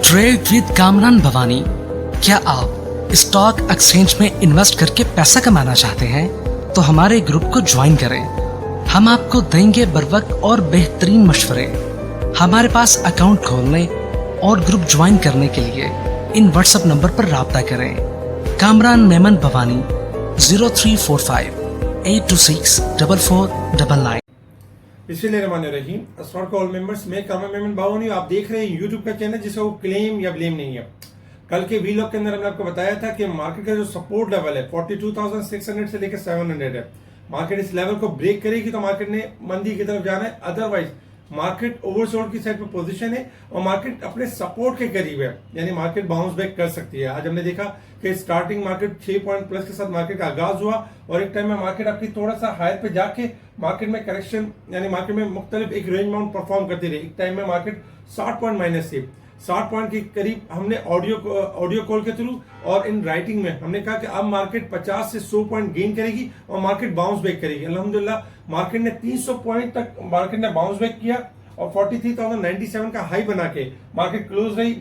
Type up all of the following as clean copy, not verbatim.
Trade with Kamran Bhavani. क्या आप stock exchange में इन्वेस्ट करके पैसा कमाना चाहते हैं तो हमारे ग्रुप को ज्वाइन करें। हम आपको देंगे बर वक्त और बेहतरीन मशवरे। हमारे पास अकाउंट खोलने और ग्रुप ज्वाइन करने के लिए इन व्हाट्सएप नंबर पर राब्ता करें। कामरान मेमन भवानी 0345 826 4499। बिस्मिल्लाहिर्रहमानिर्रहीम। अस्सलाम वालेकुम ऑल मेंबर्स, मैं कामरान मेमन भवानी। आप देख रहे हैं यूट्यूब का चैनल जिसका वो क्लेम या ब्लेम नहीं है। कल के वीलॉग के अंदर हमने आपको बताया था कि मार्केट का जो सपोर्ट लेवल है 42,600 से लेकर 700 है। मार्केट इस लेवल को ब्रेक करेगी तो मार्केट ने मंदी की तरफ जाना है, अदरवाइज मार्केट ओवरसोल्ड की साइड पर पोजीशन है और मार्केट अपने सपोर्ट के करीब है, यानी मार्केट बाउंस बैक कर सकती है। आज हमने देखा कि स्टार्टिंग मार्केट 6 पॉइंट प्लस के साथ मार्केट का आगाज हुआ और एक टाइम में मार्केट आपकी थोड़ा सा हायर पे जाके मार्केट में करेक्शन, यानी मार्केट में मुख्तलिफ एक रेंज बाउंड परफॉर्म करती रही। एक टाइम में मार्केट 60 पॉइंट माइनस थी, 60 पॉइंट के करीब हमने ऑडियो कॉल के थ्रू और इन राइटिंग में हमने कहा कि अब मार्केट 50 से 100 पॉइंट गेन करेगी और मार्केट बाउंस बैक करेगी। अल्हम्दुलिल्लाह मार्केट ने 300 पॉइंट तक मार्केट ने बाउंस बैक किया और 43,097 का हाई बना के मार्केट क्लोज रही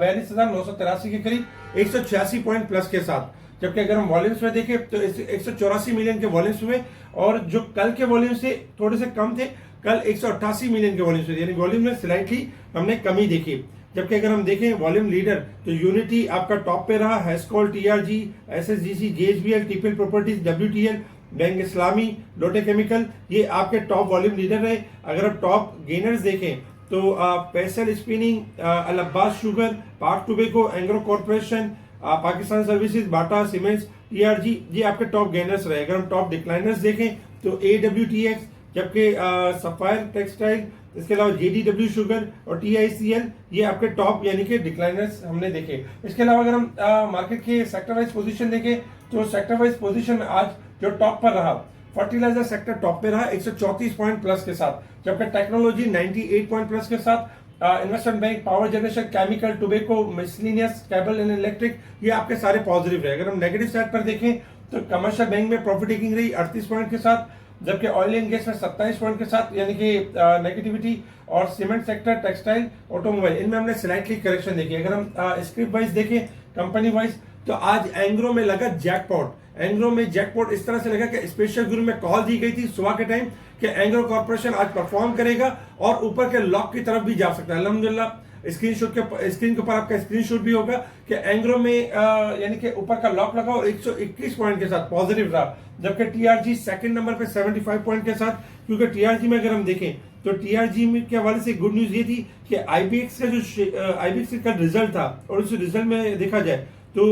42,983 के करीब 186 पॉइंट प्लस के साथ। जबकि अगर हम वॉल्यूम्स में देखें तो 184 मिलियन के वॉल्यूम्स हुए और जो कल के वॉल्यूम से थोड़े से कम थे, कल 188 मिलियन के वॉल्यूम्स हुए, यानी वॉल्यूम में स्लाइटली हमने कमी देखी। जबकि अगर हम देखें वॉल्यूम लीडर तो यूनिटी आपका टॉप पे रहा, हैस्कॉल, टीआरजी, एसएसजीसी, जेएचबीएल, टीपीएल प्रॉपर्टीज, डब्ल्यूटीएल, बैंक इस्लामी, लोटे केमिकल, ये आपके टॉप वॉल्यूम लीडर रहे। अगर आप टॉप गेनर्स देखें तो पैसल spinning, Al Abbas sugar, Pak tobacco, Engro corporation, Pakistan services, Bata cements, TRG, ये आपके टॉप गेनर्स रहे। अगर हम टॉप डिक्लाइनर्स देखें तो एडब्ल्यूटीएक्स, जबकि सफायर टेक्सटाइल, इसके अलावा जेडीडब्ल्यू शुगर और टीआईसीएल, ये आपके टॉप यानी कि डिक्लाइनर्स हमने देखे। इसके अलावा अगर हम मार्केट के सेक्टर वाइज पोजीशन देखें तो सेक्टर वाइज पोजीशन में आज जो टॉप पर रहा, फर्टिलाइजर सेक्टर टॉप पे रहा 134 पॉइंट प्लस के साथ, जबकि टेक्नोलॉजी 98 पॉइंट प्लस के साथ, investment bank, power generation, chemical, tobacco, miscellaneous, cable and electric, ये आपके सारे पॉजिटिव रहे। अगर हम नेगेटिव साइड पर देखें तो कमर्शियल बैंक में प्रॉफिट टेकिंग रही 38 पॉइंट के साथ, जबकि ऑयल एंड गैस में 27 पॉइंट के साथ, यानी कि नेगेटिविटी, और सीमेंट सेक्टर, टेक्सटाइल, ऑटोमोबाइल, इनमें हमने स्लाइटली करेक्शन देखी। अगर हम स्क्रिप्ट वाइज देखें, कंपनी वाइज, तो आज एंग्रो में लगा जैकपॉट। एंग्रो में जैकपॉट इस तरह से लगा कि स्पेशल ग्रुप में कॉल दी गई थी सुबह के टाइम कि एंग्रो कॉर्पोरेशन आज परफॉर्म करेगा और ऊपर के लॉक की तरफ भी जा सकता है। अल्हम्दुलिल्लाह स्क्रीन के ऊपर आपका स्क्रीनशॉट भी होगा कि एंग्रो में यानी कि ऊपर का लॉक लगा और 121 पॉइंट के साथ पॉजिटिव रहा। जबकि टीआरजी सेकंड नंबर पे 75 पॉइंट के साथ, क्योंकि टीआरजी में अगर हम देखें तो टीआरजी में के हवाले से गुड न्यूज ये थी कि आईबीएक्स का जो आईबीएक्स का रिजल्ट था और उस रिजल्ट में देखा जाए तो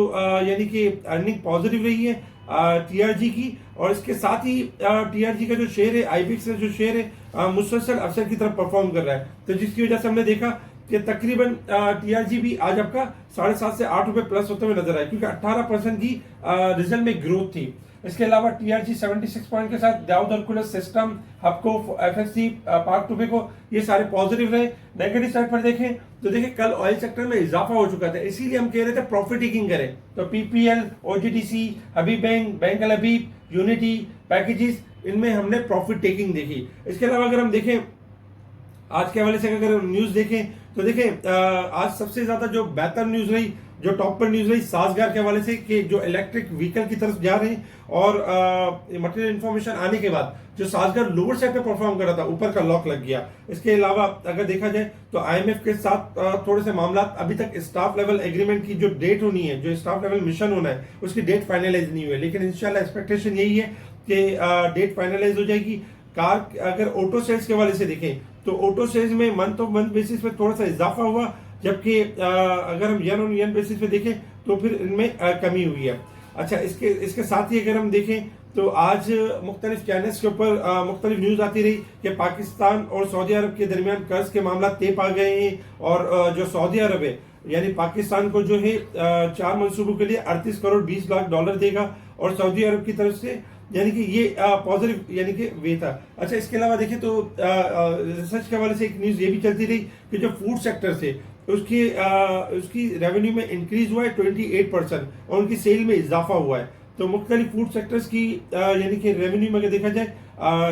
यानी कि अर्निंग पॉजिटिव रही है टीआरजी की, और इसके साथ ही टीआरजी का जो शेयर है, आईबीएक्स का जो शेयर है, मुसलसल अफसर की तरफ परफॉर्म कर रहा है। तो जिसकी वजह से हमने देखा कि तकरीबन टीआरजी भी आज आपका 7.5 से 8 रुपए प्लस होते हुए नजर आए, क्योंकि 18% की रिजल्ट में ग्रोथ थी। इसके अलावा टीआरजी 76 पॉइंट के साथ, दाऊद हरकुलस सिस्टम, हबको, एफएससी, पाक टोबैको, ये सारे पॉजिटिव रहे। नेगेटिव साइड पर देखें तो देखिए कल ऑयल सेक्टर में इजाफा हो चुका था, इसीलिए हम कह रहे थे प्रॉफिट टेकिंग करें। तो पीपीएल, ओजीडीसी, हबीब बैंक, बैंक अल हबीब, यूनिटी, पैकेजेस, इनमें हमने प्रॉफिट टेकिंग देखी। इसके अलावा अगर हम देखें आज के हवाले से अगर न्यूज देखें तो देखें आज सबसे ज्यादा जो बेहतर न्यूज रही, जो टॉप पर न्यूज रही, साजगार के हवाले से कि जो इलेक्ट्रिक व्हीकल की तरफ जा रहे हैं और मटेरियल इन्फॉर्मेशन आने के बाद जो साजगार लोअर साइड पे परफॉर्म कर रहा था, ऊपर का लॉक लग गया। इसके अलावा अगर देखा जाए तो आईएमएफ के साथ थोड़े से मामला, अभी तक स्टाफ लेवल एग्रीमेंट की जो डेट होनी है, जो स्टाफ लेवल मिशन होना है, उसकी डेट फाइनलाइज नहीं हुई है, लेकिन इंशाल्लाह एक्सपेक्टेशन यही है कि डेट फाइनलाइज हो जाएगी। कार अगर ऑटो सेल्स के हवाले से देखें तो ऑटो सेल्स में मंथ ऑफ मंथ बेसिस पे थोड़ा सा इजाफा हुआ, जबकि अगर हम ईयर ऑन ईयर बेसिस पे देखें तो फिर इनमें कमी हुई है। अच्छा, इसके साथ ही अगर हम देखें तो आज मुख्तलिफ चैनल्स के ऊपर मुख्तलिफ न्यूज आती रही कि पाकिस्तान और सऊदी अरब के दरमियान कर्ज के मामला तय पा गए हैं और जो सऊदी अरब है यानी पाकिस्तान को जो है 4 मंसूबों के लिए 38 करोड़ 20 लाख डॉलर देगा और सऊदी अरब की तरफ से, यानी कि ये पॉजिटिव यानी कि वे था। अच्छा, इसके अलावा देखें तो रिसर्च के हवाले से एक न्यूज ये भी चलती रही कि जो फूड सेक्टर से उसकी रेवेन्यू में इंक्रीज हुआ है 28% और उनकी सेल में इजाफा हुआ है। तो मुख्तलिफ फूड सेक्टर्स की यानी कि रेवेन्यू में अगर देखा जाए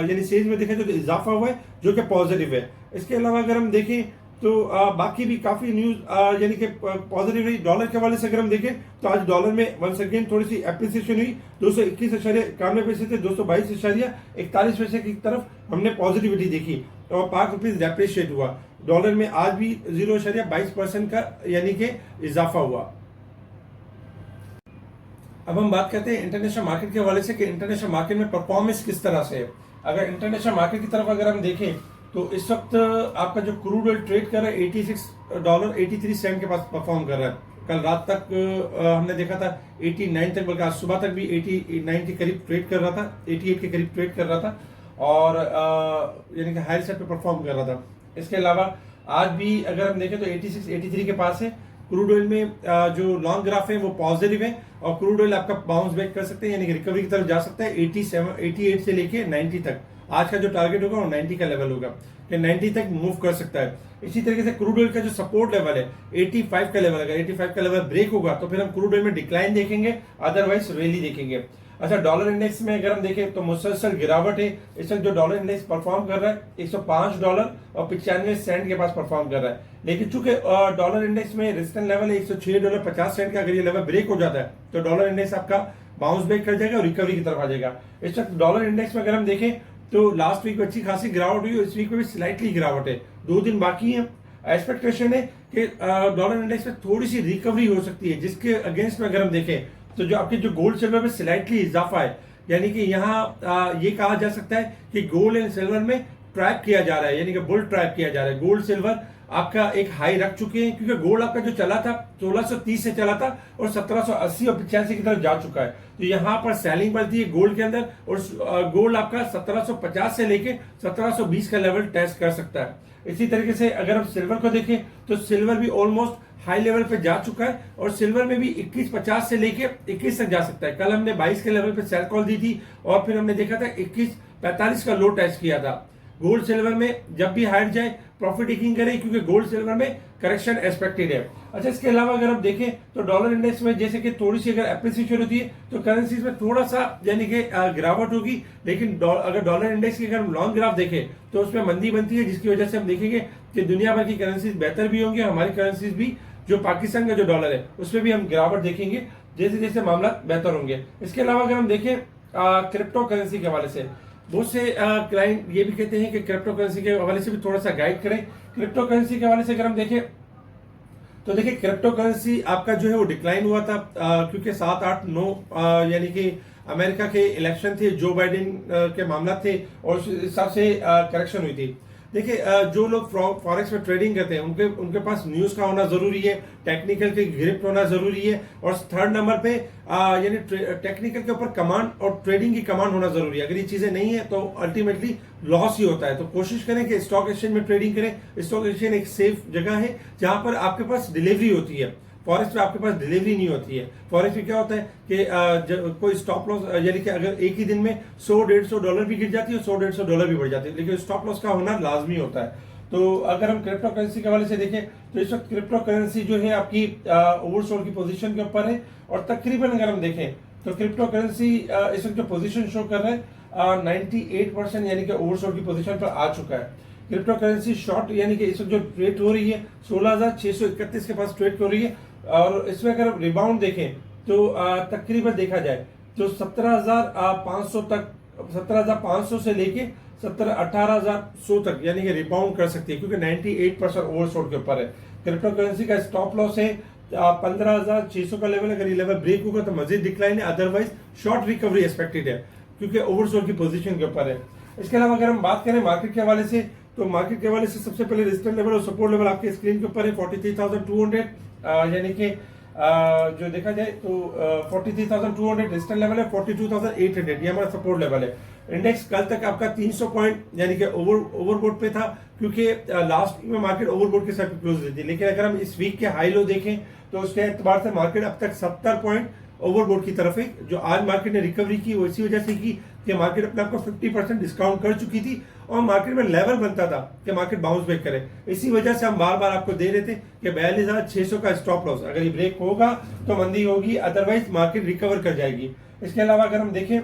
यानी सेल्स में देखा जाए तो इजाफा हुआ है, जो कि पॉजिटिव है। इसके अलावा अगर हम देखें तो बाकी भी काफी न्यूज यानी कि पॉजिटिव रही। डॉलर के हवाले से अगर हम देखें तो आज डॉलर में वंस अगेन थोड़ी सी एप्रिसिएशन हुई, 221.91 से 222.41 की तरफ हमने पॉजिटिविटी देखी और पाक रुपीज डेप्रिशिएट हुआ। डॉलर में आज भी 0.22% का यानी कि इजाफा हुआ। अब हम बात करते हैं इंटरनेशनल मार्केट के हवाले से कि इंटरनेशनल मार्केट में परफॉर्मेंस किस तरह से है। अगर इंटरनेशनल मार्केट की तरफ अगर हम देखें तो इस वक्त आपका जो क्रूड ऑयल ट्रेड कर रहा है $86.83 के पास परफॉर्म कर रहा है। कल रात तक हमने देखा था 89 तक, बल्कि आज सुबह तक भी 89 के करीब ट्रेड कर रहा था, 88 के करीब ट्रेड कर रहा था और यानी कि हाई साइड पे परफॉर्म कर रहा था। इसके अलावा आज भी अगर हम देखें तो 86 83 के पास है। क्रूड ऑयल में जो लॉन्ग ग्राफ है वो पॉजिटिव है और क्रूड ऑयल आपका बाउंस बैक कर सकते हैं यानी कि रिकवरी की तरफ जा सकता है 88 से लेके 90 तक। आज का जो टारगेट होगा वो 90 का लेवल होगा कि 90 तक मूव कर सकता है। इसी तरीके से क्रूड ऑयल का जो सपोर्ट लेवल है 85 का लेवल, अगर 85 का लेवल ब्रेक होगा तो फिर हम क्रूड ऑयल में डिक्लाइन देखेंगे, अदरवाइज रैली देखेंगे। अच्छा, डॉलर इंडेक्स में अगर हम देखें तो मुसलसल गिरावट है। इस वक्त जो डॉलर इंडेक्स परफॉर्म कर रहा है $105.95 के पास परफॉर्म कर रहा है, लेकिन चूंकि डॉलर इंडेक्स में रेजिस्टेंस लेवल है $106.50 का, अगर ये लेवल ब्रेक हो जाता है तो डॉलर इंडेक्स आपका बाउंस बैक कर जाएगा और रिकवरी की तरफ आ जाएगा। इस वक्त डॉलर इंडेक्स में अगर हम देखें तो लास्ट वीक अच्छी खासी गिरावट हुई और इस वीक में भी स्लाइटली गिरावट है। 2 दिन बाकी है। एक्सपेक्टेशन है कि डॉलर इंडेक्स में थोड़ी सी रिकवरी हो सकती है, जिसके अगेंस्ट में अगर हम देखें तो जो आपके जो गोल्ड सिल्वर में स्लाइटली इजाफा है, यानी कि यहाँ ये कहा जा सकता है कि गोल्ड एंड सिल्वर में ट्रैप किया जा रहा है, यानी कि बुल ट्रैप किया जा रहा है। गोल्ड सिल्वर आपका एक हाई रख चुके हैं क्योंकि गोल्ड आपका जो चला था 1630 से चला था और 1780 और 85 की तरफ जा चुका है। तो यहाँ पर सेलिंग बढ़ती है गोल्ड के अंदर और गोल्ड आपका 1750 से लेके 1720 का लेवल टेस्ट कर सकता है। इसी तरीके से अगर हम सिल्वर को देखें तो सिल्वर भी ऑलमोस्ट हाई लेवल पे जा चुका है और सिल्वर में भी 2150 से लेके 21 तक जा सकता है। कल हमने 22 के लेवल पे सेल कॉल दी थी और फिर हमने देखा था 2145 का लो टेस्ट किया था। गोल्ड सिल्वर में जब भी हाइट जाए प्रॉफिट टेकिंग करें क्योंकि गोल्ड सिल्वर में करेक्शन एक्सपेक्टेड है। अच्छा, इसके अलावा अगर हम देखें तो डॉलर इंडेक्स में जैसे कि थोड़ी सी अगर एप्रिसिएशन होती है तो करेंसीज में थोड़ा सा यानी कि गिरावट होगी, लेकिन अगर डॉलर इंडेक्स की अगर हम लॉन्ग ग्राफ देखें तो उसमें मंदी बनती है, जिसकी वजह से हम देखेंगे कि दुनिया भर की करेंसीज बेहतर भी होंगी, हमारी करेंसीज भी जो पाकिस्तान का जो डॉलर है उसमें भी हम गिरावट देखेंगे जैसे जैसे मामला बेहतर होंगे। इसके अलावा अगर हम देखें क्रिप्टो करेंसी के हवाले से बहुत से क्लाइंट ये भी कहते हैं कि क्रिप्टो करेंसी के हवाले से भी थोड़ा सा गाइड करें। क्रिप्टो करेंसी के हवाले से अगर हम देखें तो देखिए क्रिप्टो करेंसी आपका जो है वो डिक्लाइन हुआ था क्योंकि 7, 8, 9 यानी कि अमेरिका के इलेक्शन थे, जो बाइडेन के मामला थे और उस हिसाब से करेक्शन हुई थी। देखिए जो लोग फॉरेक्स में ट्रेडिंग करते हैं उनके पास न्यूज का होना जरूरी है, टेक्निकल की ग्रिप होना जरूरी है और थर्ड नंबर पे यानी टेक्निकल के ऊपर कमांड और ट्रेडिंग की कमांड होना जरूरी है। अगर ये चीजें नहीं है तो अल्टीमेटली लॉस ही होता है। तो कोशिश करें कि स्टॉक एक्सचेंज में ट्रेडिंग करें। स्टॉक एक्सचेंज एक सेफ जगह है जहां पर आपके पास डिलीवरी होती है। फॉरेक्स में आपके पास डिलीवरी नहीं होती है। फॉरेक्स में क्या होता है कि कोई स्टॉप लॉस यानी कि अगर एक ही दिन में $100-150 भी गिर जाती है, $100-150 भी बढ़ जाती है, लेकिन स्टॉप लॉस का होना लाजमी होता है। तो अगर हम क्रिप्टो करेंसी के हवाले से देखें तो इस वक्त क्रिप्टो करेंसी जो है आपकी ओवरसोल्ड की पोजीशन के ऊपर है और तकरीबन अगर हम देखें तो क्रिप्टो करेंसी इस वक्त जो पोजीशन शो कर रहा है 98% यानी कि ओवरसोल्ड की पोजीशन पर आ चुका है। क्रिप्टो करेंसी शॉर्ट यानी कि इस वक्त जो ट्रेड हो रही है 16,631 के पास ट्रेड हो रही है और इसमें अगर रिबाउंड देखें तो तकरीबन देखा जाए तो 17,500 तक 17,500 से लेके 18,100 तक यानी कि रिबाउंड कर सकती है क्योंकि 98% ओवरसोल्ड के ऊपर है। क्रिप्टो करेंसी का स्टॉप लॉस है 15,600 का लेवल। अगर ये लेवल ब्रेक होगा तो मजीद डिक्लाइन है, अदरवाइज शॉर्ट रिकवरी एक्सपेक्टेड है क्योंकि ओवरसोल्ड की पोजीशन के ऊपर है। इसके अलावा अगर हम बात करें मार्केट के हवाले से तो मार्केट के हवाले से सबसे पहले रेजिस्टेंस लेवल और सपोर्ट लेवल आपके स्क्रीन के ऊपर है 43,200 यानी कि जो देखा जाए तो 43,200 रेजिस्टेंस लेवल है, 42,800 ये हमारा सपोर्ट लेवल है। इंडेक्स कल तक आपका 300 पॉइंट यानी कि ओवरबोट पे था क्योंकि लास्ट वीक में मार्केट ओवरबोट के साथ क्लोज हुई थी, लेकिन अगर हम इस वीक के हाई लो देखें तो उसके एतबार से मार्केट अब तक 70 पॉइंट ओवरबोट की तरफ है। जो आज मार्केट ने रिकवरी की वो इसी वजह से की कि मार्केट अपने आपको 50% डिस्काउंट कर चुकी थी और मार्केट में लेवल बनता था कि मार्केट बाउंस बैक करे। इसी वजह से हम बार बार आपको दे रहे थे कि 42,600 का स्टॉप लॉस, अगर ये ब्रेक होगा तो मंदी होगी, अदरवाइज मार्केट रिकवर कर जाएगी। इसके अलावा अगर हम देखें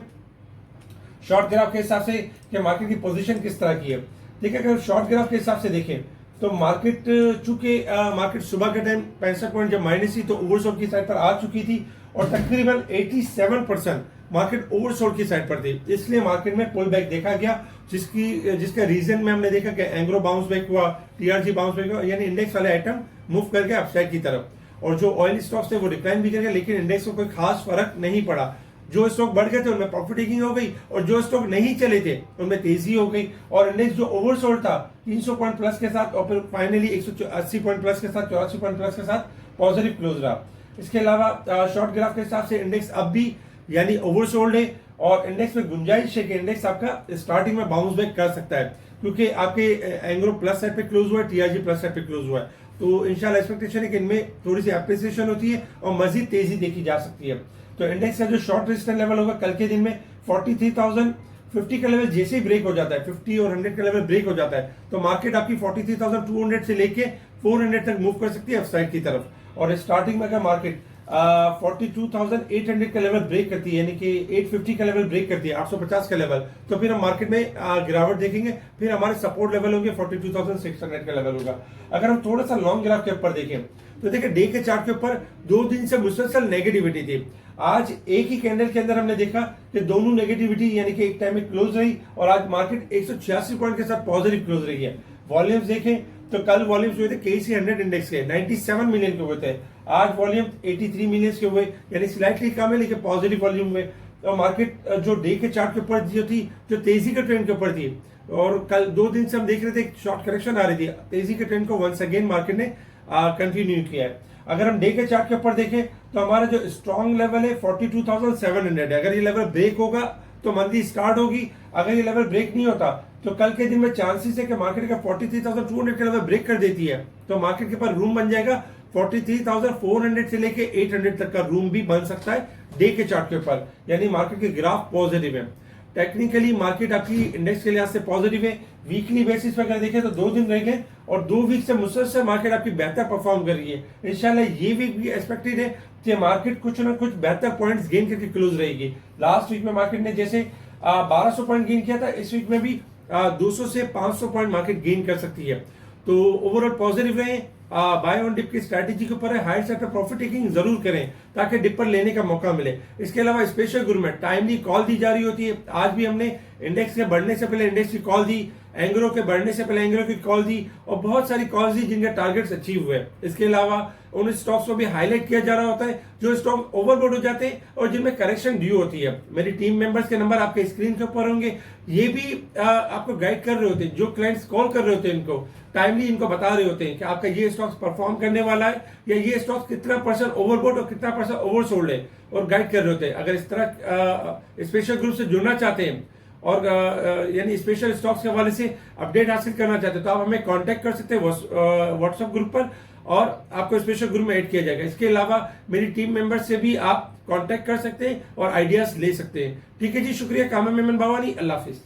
शॉर्ट ग्राफ के हिसाब से कि मार्केट की पोजीशन किस तरह की है, देखिए अगर शॉर्ट ग्राफ के हिसाब से देखें तो मार्केट चूंकि मार्केट सुबह के टाइम 65 पॉइंट जब माइनस थी तो ओवरसोल्ड की साइड पर आ चुकी थी और तकरीबन 87% मार्केट ओवरसोल्ड की साइड पर थी, इसलिए मार्केट में पुल बैक देखा गया, जिसका रीजन में हमने देखा कि एंग्रो बाउंस बैक हुआ, टीआरजी बाउंस बैक हुआ, यानी इंडेक्स वाले आइटम मूव करके अपसाइड की तरफ, और जो ऑयल स्टॉक्स थे वो डिक्लाइन भी कर गए, लेकिन इंडेक्स को कोई खास फर्क नहीं पड़ा। जो स्टॉक बढ़ गए थे उनमें प्रॉफिट टेकिंग हो गई और जो स्टॉक नहीं चले थे उनमें तेजी हो गई, और इंडेक्स जो ओवरसोल्ड था 300 पॉइंट प्लस के साथ और फिर फाइनली 180 पॉइंट प्लस के साथ, 84 पॉइंट प्लस के साथ पॉजिटिव क्लोज रहा। इसके अलावा शॉर्ट ग्राफ के हिसाब से इंडेक्स अब भी यानी ओवरसोल्ड है और इंडेक्स में गुंजाइश है कि इंडेक्स आपका स्टार्टिंग में बाउंस बैक कर सकता है, क्योंकि आपके एंग्रो प्लस साइड पे क्लोज हुआ है, टीआरजी प्लस साइड पे क्लोज हुआ है, तो इंशाल्लाह एक्सपेक्टेशन है कि इनमें थोड़ी सी एप्रिसिएशन होती है और मजीद तेजी देखी जा सकती है। तो इंडेक्स का जो शॉर्ट रेजिस्टेंस लेवल होगा कल के दिन में 43,050 का लेवल जैसे ही ब्रेक हो जाता है, 50 और 100 का लेवल ब्रेक हो जाता है, तो मार्केट आपकी 43,200 से लेके 400 तक मूव कर सकती है अपसाइड की तरफ। और स्टार्टिंग में अगर मार्केट 42,800 का लेवल ब्रेक करती है, यानी कि 850 का लेवल ब्रेक करती है, 850 का लेवल, तो फिर हम मार्केट में गिरावट देखेंगे। फिर हमारे सपोर्ट लेवल होंगे 42,600 का लेवल होगा। अगर हम थोड़ा सा लॉन्ग ग्राफ के ऊपर देखें तो देखिए डे के चार्ट के ऊपर 2 दिन से मुसलसल नेगेटिविटी थी। आज एक ही कैंडल के अंदर हमने देखा कि दोनों नेगेटिविटी यानी कि एक टाइम में क्लोज रही और आज मार्केट 186 पॉइंट के साथ पॉजिटिव क्लोज रही है। वॉल्यूम्स देखें तो कल वॉल्यूम्स हुए थे केसी 100 इंडेक्स के 97 मिलियन के हुए थे, आज वॉल्यूम 83 मिलियन के हुए, यानी स्लाइटली कम है लेकिन पॉजिटिव वॉल्यूम हुए। और मार्केट जो डे के चार्ट के ऊपर जो थी, जो तेजी के ट्रेंड के ऊपर थी, और कल 2 दिन से हम देख रहे थे शॉर्ट करेक्शन आ रही थी, तेजी के ट्रेंड को वंस अगेन मार्केट ने कंटिन्यू किया है। अगर हम डे के चार्ट के ऊपर देखें तो हमारा जो स्ट्रॉन्ग लेवल है 42,700 है। अगर ये लेवल ब्रेक होगा तो मंदी स्टार्ट होगी, अगर ये लेवल ब्रेक नहीं होता तो कल के दिन में चांसेस है कि मार्केट का 43,200 का लेवल ब्रेक कर देती है तो मार्केट के पास रूम बन जाएगा 43,400 से लेके 800 तक का रूम भी बन सकता है डे के चार्ट के ऊपर, यानी मार्केट के ग्राफ पॉजिटिव है। टेक्निकली मार्केट आपकी इंडेक्स के लिहाज से पॉजिटिव है। वीकली बेसिस पर अगर देखें तो 2 दिन रह गए और 2 वीक से मुसलसल मार्केट आपकी बेहतर परफॉर्म कर रही है। इंशाल्लाह ये वीक भी एक्सपेक्टेड है कि मार्केट कुछ ना कुछ बेहतर पॉइंट्स गेन करके क्लोज रहेगी। लास्ट वीक में मार्केट ने जैसे 1200 पॉइंट गेन किया था, इस वीक में भी 200 से 500 पॉइंट मार्केट गेन कर सकती है। तो ओवरऑल पॉजिटिव रहे। बाय ऑन डिप की स्ट्रैटेजी के ऊपर है, हायर साइड पर प्रॉफिट टेकिंग जरूर करें ताकि डिप पर लेने का मौका मिले। इसके अलावा स्पेशल ग्रुप में टाइमली कॉल दी जा रही होती है। आज भी हमने इंडेक्स के बढ़ने से पहले इंडेक्स की कॉल दी, एंग्रो के बढ़ने से पहले एंग्रो की कॉल दी और बहुत सारी कॉल्स दी जिनके टारगेट्स अचीव हुए। इसके अलावा उन स्टॉक्स को भी हाईलाइट किया जा रहा होता है जो स्टॉक ओवरबॉट हो जाते हैं और जिनमें करेक्शन ड्यू होती है। मेरी टीम मेंबर्स के नंबर आपके स्क्रीन के ऊपर होंगे, ये भी आपको गाइड कर रहे होते हैं। जो क्लाइंट्स कॉल कर रहे होते हैं इनको टाइमली इनको बता रहे होते हैं कि आपका ये स्टॉक्स परफॉर्म करने वाला है या ये स्टॉक्स कितना % ओवरबॉट और कितना % ओवरसोल्ड है और गाइड कर रहे होते हैं। अगर इस तरह स्पेशल ग्रुप से जुड़ना चाहते हैं और यानी स्पेशल स्टॉक्स के हवाले से अपडेट हासिल करना चाहते हैं तो आप हमें कांटेक्ट कर सकते हैं व्हाट्सएप ग्रुप पर और आपको स्पेशल ग्रुप में ऐड किया जाएगा। इसके अलावा मेरी टीम मेंबर से भी आप कांटेक्ट कर सकते हैं और आइडियाज ले सकते हैं। ठीक है जी, शुक्रिया। कामा मेमन बावानी, अल्लाह हाफिज।